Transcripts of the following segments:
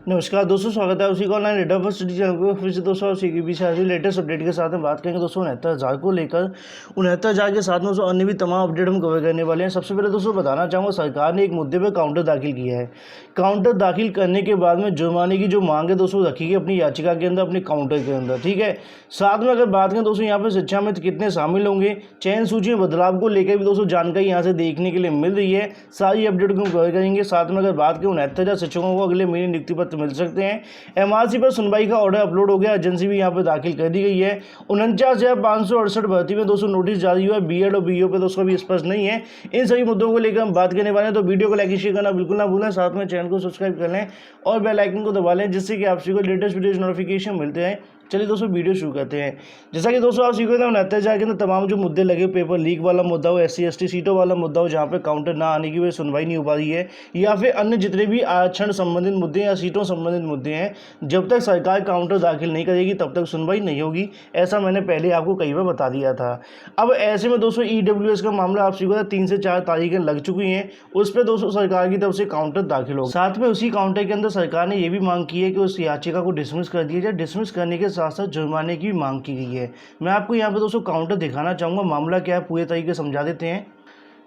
नमस्कार दोस्तों, स्वागत है उसी का online data first study channel पर। फिर से दोस्तों उसी के बीच आज लेटेस्ट अपडेट के साथ में बात करेंगे दोस्तों 69,000 को लेकर। 69,000 के साथ में दोस्तों अन्य भी तमाम अपडेट हम कवर करने वाले हैं। सबसे पहले दोस्तों बताना चाहूँगा, सरकार ने एक मुद्दे पर काउंटर दाखिल किया है। काउंटर दाखिल करने के बाद में जुर्माने की जो मांग है दोस्तों रखी गई अपनी याचिका के अंदर, अपने काउंटर के अंदर। ठीक है, साथ में अगर बात करें दोस्तों यहाँ पर शिक्षा में कितने शामिल होंगे, चयन सूची में बदलाव को लेकर भी दोस्तों जानकारी यहाँ से देखने के लिए मिल रही है। सारी अपडेट को हम कवर करेंगे। साथ में अगर बात करें 69,000 शिक्षकों को अगले महीने नियुक्ति पत्र मिल सकते हैं। एमआरसी पर सुनवाई का ऑर्डर अपलोड हो गया, एजेंसी भी यहाँ पर दाखिल कर दी गई है। 49,568 भर्ती में दोस्तों नोटिस जारी हुआ है। बीएड और बीओ पे दोस्तों अभी स्पष्ट नहीं है। इन सभी मुद्दों को लेकर हम बात करने वाले हैं, तो वीडियो को लाइक शेयर करना बिल्कुल ना भूलें। साथ में चैनल को सब्सक्राइब कर लें और बेल आइकन को दबा लें, जिससे कि आप सभी को लेटेस्ट वीडियोज नोटिफिकेशन मिलते हैं। चलिए दोस्तों वीडियो शुरू करते हैं। जैसा कि दोस्तों आप सीख रहे हैं 69,000 के अंदर तमाम जो मुद्दे लगे, पेपर लीक वाला मुद्दा हो, SC ST सीटों वाला मुद्दा हो, जहाँ पे काउंटर ना आने की वजह से सुनवाई नहीं हो पा रही है, या फिर अन्य जितने भी आरक्षण संबंधित मुद्दे या सीटों संबंधित मुद्दे हैं, जब तक सरकार काउंटर दाखिल नहीं करेगी तब तक सुनवाई नहीं होगी। ऐसा मैंने पहले आपको कई बार बता दिया था। अब ऐसे में दोस्तों EWS का मामला आप सीख रहे हैं 3 से 4 तारीखें लग चुकी हैं। उस पर दोस्तों सरकार की तरफ से काउंटर दाखिल होगा। साथ में उसी काउंटर के अंदर सरकार ने यह भी मांग की है कि उस याचिका को डिसमिस कर दिया जाए। डिसमिस करने के साथ साथ जुर्माने की मांग की गई है। मैं आपको यहाँ पे दोस्तों काउंटर दिखाना चाहूँगा, मामला क्या है पूरे तरीके से समझा देते हैं।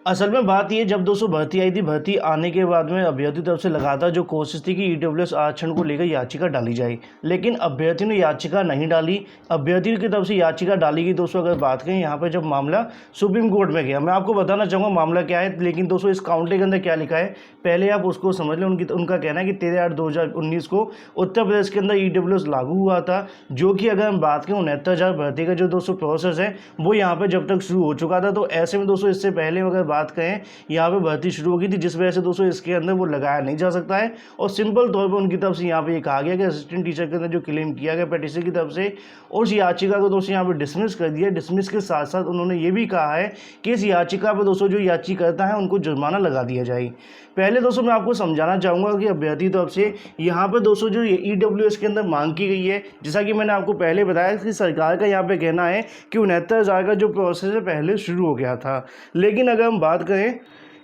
असल में बात ये, जब दोस्तों भर्ती आई थी, भर्ती आने के बाद में अभ्यर्थी तरफ से लगातार जो कोशिश थी कि EWS आरक्षण को लेकर याचिका डाली जाए, लेकिन अभ्यर्थी ने याचिका नहीं डाली। अभ्यर्थी की तरफ से याचिका डाली गई दोस्तों। अगर बात करें यहाँ पर जब मामला सुप्रीम कोर्ट में गया, मैं आपको बताना चाहूँगा मामला क्या है। लेकिन दोस्तों इस काउंटर के अंदर क्या लिखा है पहले आप उसको समझ लें। उनका कहना है कि 13/8/2019 को उत्तर प्रदेश के अंदर EWS लागू हुआ था, जो कि अगर हम बात करें 69,000 भर्ती का जो दोस्तों प्रोसेस है वो यहाँ पर जब तक शुरू हो चुका था। तो ऐसे में दोस्तों इससे पहले अगर बात करें, यहाँ पे भर्ती शुरू हो गई थी, जिस वजह से दोस्तों इसके अंदर वो लगाया नहीं जा सकता है। और सिंपल तौर पे उनकी तरफ से यहाँ पे ये कहा गया कि असिस्टेंट टीचर के अंदर जो क्लेम किया गया पेटिशन की तरफ से, उस याचिका को दोस्तों यहाँ पे डिसमिस कर दिया। डिसमिस के साथ साथ उन्होंने ये भी कहा है कि इस याचिका पर दोस्तों जो याचिकाकर्ता है उनको जुर्माना लगा दिया जाए। पहले दोस्तों मैं आपको समझाना चाहूँगा कि अभ्यर्थी तरफ से यहाँ पर दोस्तों जो EWS के अंदर मांग की गई है, जैसा कि मैंने आपको पहले बताया कि सरकार का यहाँ पे कहना है कि 69,000 का जो प्रोसेस है पहले शुरू हो गया था। लेकिन अगर हम बात करें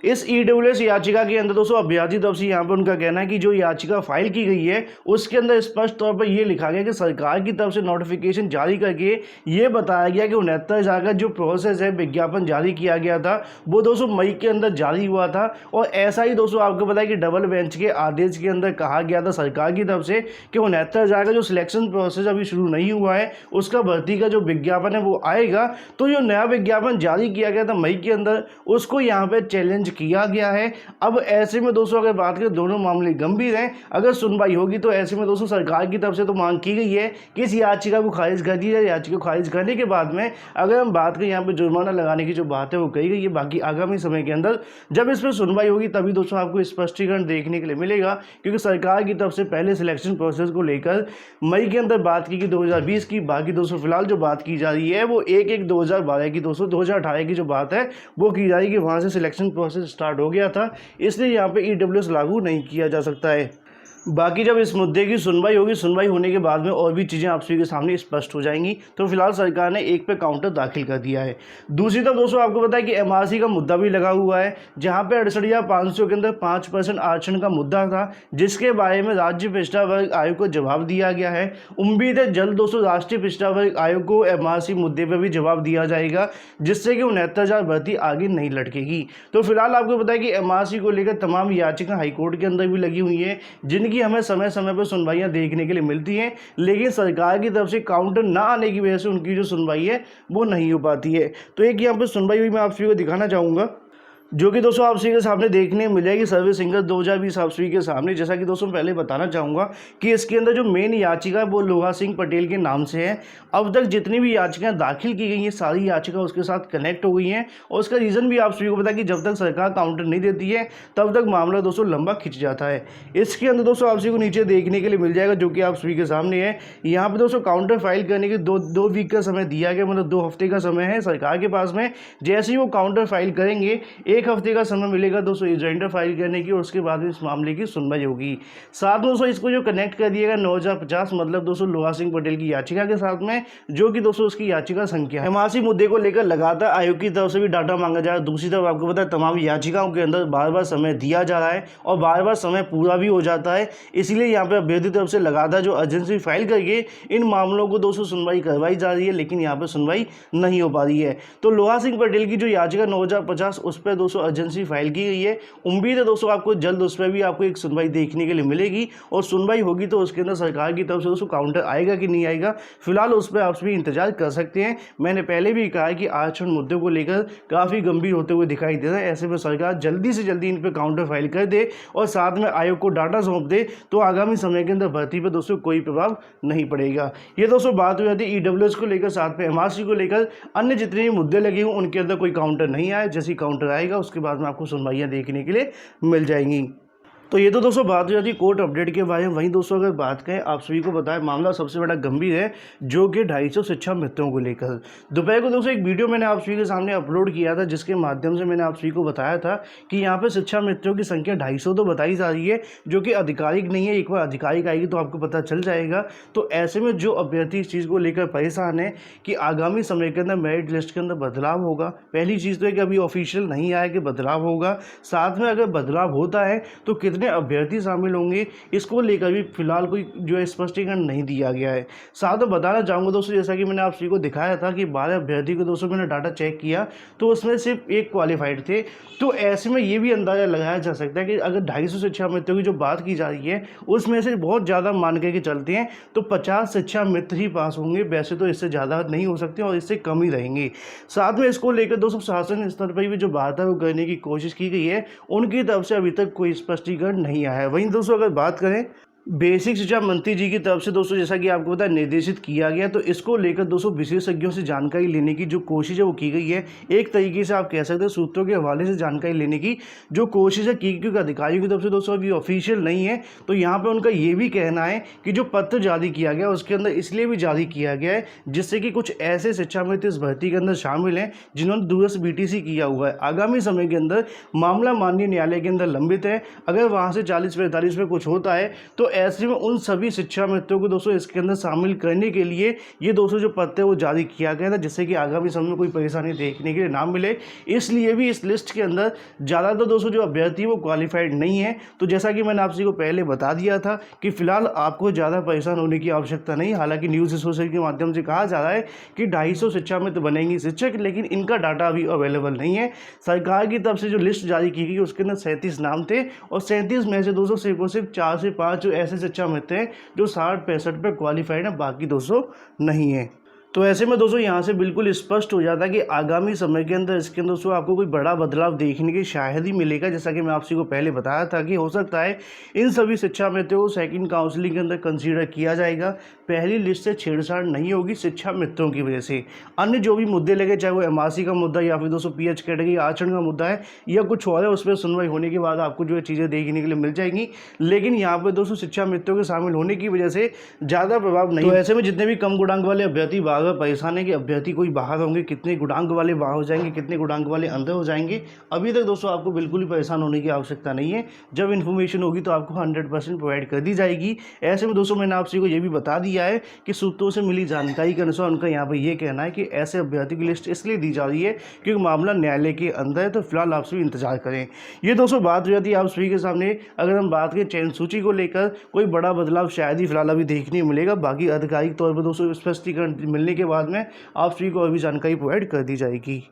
इस EWS याचिका के अंदर दोस्तों अभ्यर्थी तरफ से यहाँ पर उनका कहना है कि जो याचिका फाइल की गई है उसके अंदर स्पष्ट तौर पर यह लिखा गया कि सरकार की तरफ से नोटिफिकेशन जारी करके ये बताया गया कि 69,000 का जो प्रोसेस है, विज्ञापन जारी किया गया था, वो दोस्तों मई के अंदर जारी हुआ था। और ऐसा ही दोस्तों आपको पता है कि डबल बेंच के आदेश के अंदर कहा गया था सरकार की तरफ से कि 69,000 का जो सिलेक्शन प्रोसेस अभी शुरू नहीं हुआ है, उसका भर्ती का जो विज्ञापन है वो आएगा। तो जो नया विज्ञापन जारी किया गया था मई के अंदर, उसको यहाँ पे चैलेंज किया गया है। अब ऐसे में दोस्तों अगर बात करें, दोनों मामले गंभीर हैं। अगर सुनवाई होगी तो ऐसे में दोस्तों सरकार की तरफ से तो मांग की गई है कि इस याचिका को खारिज कर दिया जाए। याचिका को खारिज करने के बाद में अगर हम बात करें यहाँ पे जुर्माना लगाने की जो बात है वो कही गई है। बाकी आगामी समय के अंदर जब इस पर सुनवाई होगी तभी दोस्तों आपको स्पष्टीकरण देखने के लिए मिलेगा, क्योंकि सरकार की तरफ से पहले सिलेक्शन प्रोसेस को लेकर मई के अंदर बात की 2020 की। बाकी दोस्तों फिलहाल जो बात की जा रही है वो 1/1/2012 की, दोस्तों 2018 की जो बात है वो की जा रही है कि वहाँ से सिलेक्शन प्रोसेस स्टार्ट हो गया था, इसलिए यहाँ पे EWS लागू नहीं किया जा सकता है। बाकी जब इस मुद्दे की सुनवाई होगी, सुनवाई होने के बाद में और भी चीज़ें आप सभी के सामने स्पष्ट हो जाएंगी। तो फिलहाल सरकार ने एक पे काउंटर दाखिल कर दिया है। दूसरी तरफ दोस्तों आपको पता है कि MRC का मुद्दा भी लगा हुआ है, जहां पे 68,500 के अंदर 5% आरक्षण का मुद्दा था, जिसके बारे में राज्य पिछड़ा वर्ग आयोग को जवाब दिया गया है। उम्मीद है जल्द दोस्तों राष्ट्रीय पिछड़ा वर्ग आयोग को MRC मुद्दे पर भी जवाब दिया जाएगा, जिससे कि 69,000 भर्ती आगे नहीं लटकेगी। तो फिलहाल आपको पता है कि MRC को लेकर तमाम याचिका हाईकोर्ट के अंदर भी लगी हुई है, जिनकी हमें समय समय पर सुनवाइयां देखने के लिए मिलती हैं। लेकिन सरकार की तरफ से काउंटर ना आने की वजह से उनकी जो सुनवाई है वो नहीं हो पाती है। तो एक यहाँ पर सुनवाई हुई मैं आप सभी को दिखाना चाहूँगा, जो कि दोस्तों आप सभी के सामने देखने मिलेगी सर्विस सिंगर 2020 आप सभी के सामने। जैसा कि दोस्तों पहले बताना चाहूँगा कि इसके अंदर जो मेन याचिका है वो लोहा सिंह पटेल के नाम से है। अब तक जितनी भी याचिकाएं दाखिल की गई हैं सारी याचिका उसके साथ कनेक्ट हो गई हैं, और उसका रीज़न भी आप सभी को पता है कि जब तक सरकार काउंटर नहीं देती है तब तक मामला दोस्तों लंबा खिंच जाता है। इसके अंदर दोस्तों आप सभी को नीचे देखने के लिए मिल जाएगा, जो कि आप सभी के सामने है। यहाँ पर दोस्तों काउंटर फाइल करने के दो वीक का समय दिया गया, मतलब 2 हफ्ते का समय है सरकार के पास में। जैसे ही वो काउंटर फाइल करेंगे 1 हफ्ते का समय मिलेगा दोस्तों एजेंडा फाइल करने की और उसके बाद में इस मामले की सुनवाई होगी। साथ में दोस्तों इसको जो कनेक्ट कर दिएगा 9050 मतलब दोस्तों लोहा सिंह पटेल की याचिका के साथ में, जो कि दोस्तों उसकी याचिका संख्या है। एमआरसी मुद्दे को लेकर लगातार आयोग की तरफ से भी डाटा मांगा जा रहा है। दूसरी तरफ आपको पता है तमाम याचिकाओं के अंदर बार बार समय दिया जा रहा है और बार बार समय पूरा भी हो जाता है। इसीलिए यहाँ पे अभ्यर्थी तरफ से लगातार जो अर्जेंसी फाइल करके इन मामलों को दोस्तों सुनवाई करवाई जा रही है, लेकिन यहाँ पे सुनवाई नहीं हो पा रही है। तो लोहा सिंह पटेल की जो याचिका 9050 उस पर दोस्तों अर्जेंसी फाइल की गई है। उम्मीद है दोस्तों आपको जल्द उस पर भी आपको एक सुनवाई देखने के लिए मिलेगी और सुनवाई होगी तो उसके अंदर सरकार की तरफ से दोस्तों काउंटर आएगा कि नहीं आएगा, फिलहाल उस पर आप भी इंतजार कर सकते हैं। मैंने पहले भी कहा है कि आरक्षण मुद्दे को लेकर काफ़ी गंभीर होते हुए दिखाई दे रहा है। ऐसे में सरकार जल्दी से जल्दी इन पर काउंटर फाइल कर दे और साथ में आयोग को डाटा सौंप दे तो आगामी समय के अंदर भर्ती पर दोस्तों कोई प्रभाव नहीं पड़ेगा। ये दोस्तों बात हो जाती है ईडब्ल्यूएस को लेकर, साथ में एमआरसी को लेकर अन्य जितने भी मुद्दे लगे हुए उनके अंदर कोई काउंटर नहीं आया। जैसे काउंटर आएगा उसके बाद में आपको सुनवाइयाँ देखने के लिए मिल जाएंगी। तो ये तो दोस्तों बात हो जाती है कोर्ट अपडेट के बारे में। वहीं दोस्तों अगर बात करें, आप सभी को बताएं मामला सबसे बड़ा गंभीर है जो कि 250 शिक्षा मित्रों को लेकर। दोपहर को दोस्तों एक वीडियो मैंने आप सभी के सामने अपलोड किया था जिसके माध्यम से मैंने आप सभी को बताया था कि यहाँ पे शिक्षा मित्रों की संख्या 250 तो बताई जा रही है जो कि आधिकारिक नहीं है। एक बार आधिकारिक आएगी तो आपको पता चल जाएगा। तो ऐसे में जो अभ्यर्थी इस चीज़ को लेकर परेशान है कि आगामी समय के अंदर मेरिट लिस्ट के अंदर बदलाव होगा, पहली चीज़ तो है कि अभी ऑफिशियल नहीं आया कि बदलाव होगा। साथ में अगर बदलाव होता है तो कितने अभ्यर्थी शामिल होंगे इसको लेकर भी फिलहाल कोई जो है स्पष्टीकरण नहीं दिया गया है। साथ में बताना चाहूँगा दोस्तों, जैसा कि मैंने आप सभी को दिखाया था कि 12 अभ्यर्थी को दोस्तों मैंने डाटा चेक किया तो उसमें सिर्फ 1 क्वालिफाइड थे। तो ऐसे में ये भी अंदाज़ा लगाया जा सकता है कि अगर 250 शिक्षा मित्रों की जो बात की जा रही है उसमें से बहुत ज़्यादा मान के चलते हैं तो 50 शिक्षा मित्र ही पास होंगे। वैसे तो इससे ज़्यादा नहीं हो सकते और इससे कम ही रहेंगे। साथ में इसको लेकर दोस्तों शासन स्तर पर भी जो बात है वो करने की कोशिश की गई है, उनकी तरफ से अभी तक कोई स्पष्टीकरण नहीं आया है। वहीं दोस्तों अगर बात करें बेसिक शिक्षा मंत्री जी की तरफ से दोस्तों जैसा कि आपको पता है निर्देशित किया गया, तो इसको लेकर दोस्तों विशेषज्ञों से जानकारी लेने की जो कोशिश है वो की गई है। एक तरीके से आप कह सकते हैं सूत्रों के हवाले से जानकारी लेने की जो कोशिश है की, क्योंकि अधिकारियों की तरफ से दोस्तों अभी ऑफिशियल नहीं है। तो यहाँ पे उनका ये भी कहना है कि जो पत्र जारी किया गया उसके अंदर इसलिए भी जारी किया गया है जिससे कि कुछ ऐसे शिक्षा मित्र इस भर्ती के अंदर शामिल हैं जिन्होंने दूरस्थ BTC किया हुआ है। आगामी समय के अंदर मामला माननीय न्यायालय के अंदर लंबित है। अगर वहाँ से 40-45 में कुछ होता है तो ऐसे में उन सभी शिक्षा मित्रों को दोस्तों इसके अंदर शामिल करने के लिए ये दोस्तों जो पत्र है वो जारी किया गया था जिससे कि आगामी समय में कोई परेशानी देखने के लिए ना मिले। इसलिए भी इस लिस्ट के अंदर ज़्यादातर दोस्तों जो अभ्यर्थी वो क्वालिफाइड नहीं है। तो जैसा कि मैंने आप सभी को पहले बता दिया था कि फिलहाल आपको ज़्यादा परेशान होने की आवश्यकता नहीं। हालांकि न्यूज़ एसोसिएशन के माध्यम से कहा जा रहा है कि 250 शिक्षा मित्र बनेंगी शिक्षक, लेकिन इनका डाटा अभी अवेलेबल नहीं है। सरकार की तरफ से जो लिस्ट जारी की गई उसके अंदर 37 नाम थे और 37 में से दोस्तों सिर्फ और सिर्फ 4 से 5 जो ऐसे शिक्षा मित्र हैं जो 60-65 पे क्वालिफाइड है, बाकी दोस्तों नहीं है। तो ऐसे में दोस्तों यहाँ से बिल्कुल स्पष्ट हो जाता है कि आगामी समय के अंदर इसके अंदर दोस्तों आपको कोई बड़ा बदलाव देखने की शायद ही मिलेगा। जैसा कि मैं आप सभी को पहले बताया था कि हो सकता है इन सभी शिक्षा मित्रों को सेकंड काउंसलिंग के अंदर कंसीडर किया जाएगा। पहली लिस्ट से छेड़छाड़ नहीं होगी शिक्षा मित्रों की वजह से। अन्य जो भी मुद्दे लगे, चाहे वो एमआरसी का मुद्दा या फिर दोस्तों PH कैटेगरी आरक्षण का मुद्दा है या कुछ और है, उस पर सुनवाई होने के बाद आपको जो है चीज़ें देखने के लिए मिल जाएंगी। लेकिन यहाँ पर दोस्तों शिक्षा मित्रों के शामिल होने की वजह से ज़्यादा प्रभाव नहीं। तो ऐसे में जितने भी कम गुणांक वाले अभ्यर्थी बार बार परेशान है कि अभ्यर्थी कोई बाहर होंगे, कितने गुणांक वाले बाहर हो जाएंगे, कितने गुणांक वाले अंदर हो जाएंगे, अभी तक दोस्तों आपको बिल्कुल भी परेशान होने की आवश्यकता नहीं है। जब इन्फॉर्मेशन होगी तो आपको 100% प्रोवाइड कर दी जाएगी। ऐसे में दोस्तों मैंने आप सभी को ये भी बता दिया है कि सूत्रों से मिली जानकारी के अनुसार उनका यहाँ पर ये कहना है कि ऐसे अभ्यर्थी की लिस्ट इसलिए दी जा रही है क्योंकि मामला न्यायालय के अंदर है। तो फिलहाल आप सभी इंतजार करें। ये दोस्तों बात हो जाती है आप सभी के सामने। अगर हम बात करें चयन सूची को लेकर, कोई बड़ा बदलाव शायद ही फिलहाल अभी देखने मिलेगा। बाकी आधिकारिक तौर पर दोस्तों स्पष्टीकरण मिलने के बाद में आप सभी को अभी जानकारी प्रोवाइड कर दी जाएगी।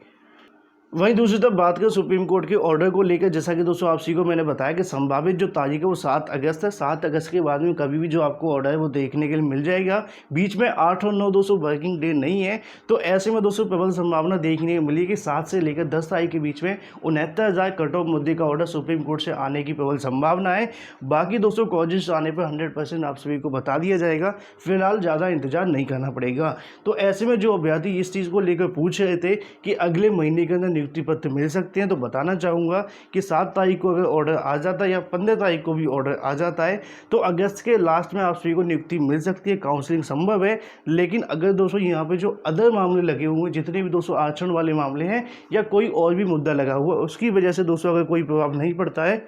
वहीं दूसरी तरफ बात करें सुप्रीम कोर्ट के ऑर्डर को लेकर, जैसा कि दोस्तों आप सभी को मैंने बताया कि संभावित जो तारीख है वो 7 अगस्त है। 7 अगस्त के बाद में कभी भी जो आपको ऑर्डर है वो देखने के लिए मिल जाएगा। बीच में 8 और 9 दोस्तों वर्किंग डे नहीं है। तो ऐसे में दोस्तों प्रबल संभावना देखने को मिली कि 7 से लेकर 10 तारीख के बीच में 69,000 कट ऑफ मुद्दे का ऑर्डर सुप्रीम कोर्ट से आने की प्रबल संभावना है। बाकी दोस्तों कॉजेस आने पर 100% आप सभी को बता दिया जाएगा। फिलहाल ज़्यादा इंतजार नहीं करना पड़ेगा। तो ऐसे में जो अभ्यर्थी इस चीज़ को लेकर पूछ रहे थे कि अगले महीने के अंदर नियुक्ति पत्र मिल सकते हैं। तो बताना चाहूँगा कि 7 तारीख को अगर ऑर्डर आ जाता है या 15 तारीख को भी ऑर्डर आ जाता है तो अगस्त के लास्ट में आप सभी को नियुक्ति मिल सकती है, काउंसलिंग संभव है। लेकिन अगर दोस्तों यहाँ पे जो अदर मामले लगे हुए हैं, जितने भी दोस्तों आचरण वाले मामले हैं या कोई और भी मुद्दा लगा हुआ है, उसकी वजह से दोस्तों अगर कोई प्रभाव नहीं पड़ता है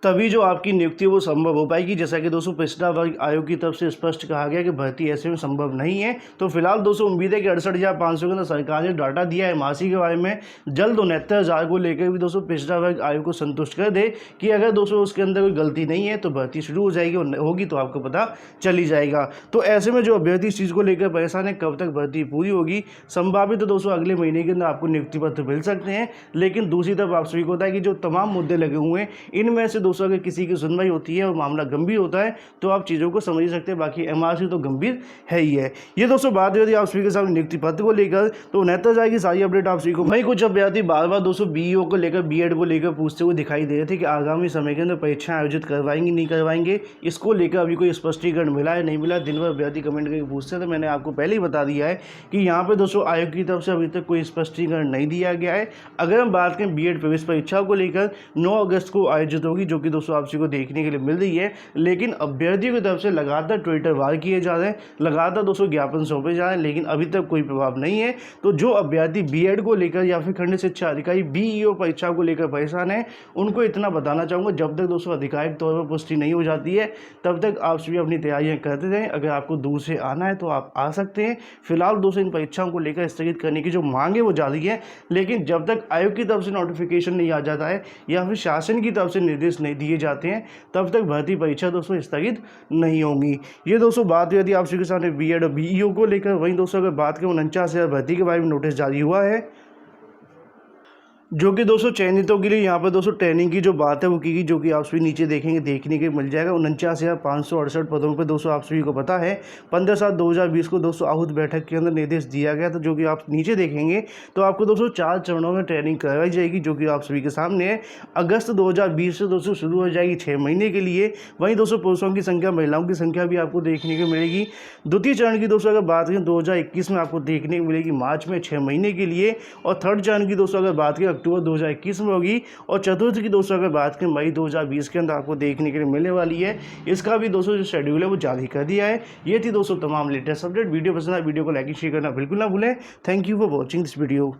तभी जो आपकी नियुक्ति वो संभव हो पाएगी। जैसा कि दोस्तों पिछड़ा वर्ग आयोग की तरफ से स्पष्ट कहा गया कि भर्ती ऐसे में संभव नहीं है। तो फिलहाल दोस्तों उम्मीद है कि 68,500 के अंदर सरकार ने डाटा दिया है मासी के बारे में, जल्द 69,000 को लेकर भी दोस्तों पिछड़ा वर्ग आयोग को संतुष्ट कर दे कि अगर दोस्तों उसके अंदर कोई गलती नहीं है तो भर्ती शुरू हो जाएगी, और होगी तो आपको पता चल ही जाएगा। तो ऐसे में जो अभ्यर्थी इस चीज़ को लेकर परेशान है कब तक भर्ती पूरी होगी, संभावित तो दोस्तों अगले महीने के अंदर आपको नियुक्ति पत्र मिल सकते हैं। लेकिन दूसरी तरफ आप सभी को होता है कि जो तमाम मुद्दे लगे हुए हैं इनमें से दोस्तों अगर किसी की सुनवाई होती है और मामला गंभीर होता है तो आप चीज़ों को समझ सकते हैं। बाकी एमआरसी तो गंभीर है ही है। ये दोस्तों बात यदि आप सभी के सामने नियुक्ति पत्र को लेकर तो 69,000 की सारी अपडेट आप सभी को। वहीं कुछ अभ्यर्थी बार बार दोस्तों बीईओ को लेकर, बीएड को लेकर पूछते हुए दिखाई दे रहे थे कि आगामी समय के अंदर परीक्षाएं आयोजित करवाएंगे नहीं करवाएंगे। इसको लेकर अभी कोई स्पष्टीकरण मिला है नहीं मिला, दिन भर अभ्यर्थी कमेंट करके पूछते हैं। तो मैंने आपको पहले ही बता दिया है कि यहाँ पे दोस्तों आयोग की तरफ से अभी तक कोई स्पष्टीकरण नहीं दिया गया है। अगर हम बात करें बीएड प्रवेश परीक्षा को लेकर 9 अगस्त को आयोजित होगी, जो कि दोस्तों आप सभी को देखने के लिए मिल रही है। लेकिन अभ्यर्थियों की तरफ से लगातार ट्विटर वार किए जा रहे हैं, लगातार दोस्तों ज्ञापन सौंपे जा रहे हैं, लेकिन अभी तक कोई प्रभाव नहीं है। तो जो अभ्यर्थी बीएड को लेकर या फिर खंड शिक्षा अधिकारी बीईओ परीक्षा को लेकर परेशान है, उनको इतना बताना चाहूँगा जब तक दोस्तों आधिकारिक तौर पर पुष्टि नहीं हो जाती है तब तक आप सभी अपनी तैयारियां करते रहें। अगर आपको दूर से आना है तो आप आ सकते हैं। फिलहाल दोस्तों इन परीक्षाओं को लेकर स्थगित करने की जो मांग है वो जारी है, लेकिन जब तक आयोग की तरफ से नोटिफिकेशन नहीं आ जाता है या फिर शासन की तरफ से निर्देश नहीं दिए जाते हैं तब तक भर्ती परीक्षा दोस्तों स्थगित नहीं होंगी। ये दोस्तों बात यदि आप सभी के सामने बीएड और बीईओ को लेकर। वहीं दोस्तों अगर बात करें 49,000 भर्ती के बारे में नोटिस जारी हुआ है, जो कि दोस्तों चयनितों के लिए यहाँ पर दोस्तों ट्रेनिंग की जो बात है वो की गई, जो कि आप सभी नीचे देखेंगे देखने के मिल जाएगा। 49,568 पदों पर दोस्तों आप सभी को पता है 15/7/2020 को दोस्तों आहूत बैठक के अंदर निर्देश दिया गया था, जो कि आप नीचे देखेंगे तो आपको दोस्तों 4 चरणों में ट्रेनिंग करवाई जाएगी, जो कि आप सभी के सामने है। अगस्त 2020 से दोस्तों शुरू हो जाएगी 6 महीने के लिए। वहीं दोस्तों पुरुषों की संख्या, महिलाओं की संख्या भी आपको देखने को मिलेगी। द्वितीय चरण की दोस्तों अगर बात करें 2021 में आपको देखने को मिलेगी मार्च में 6 महीने के लिए, और थर्ड चरण की दोस्तों अगर बात करें अक्टूबर 2021 में होगी, और चतुर्थ की दोस्तों अगर बात करें मई 2020 के अंदर आपको देखने के लिए मिलने वाली है। इसका भी दोस्तों जो शेड्यूल है वो जारी कर दिया है। ये थी दोस्तों तमाम लेटेस्ट अपडेट। वीडियो पसंद आए वीडियो को लाइक शेयर करना बिल्कुल ना भूलें। Thank you for watching this video.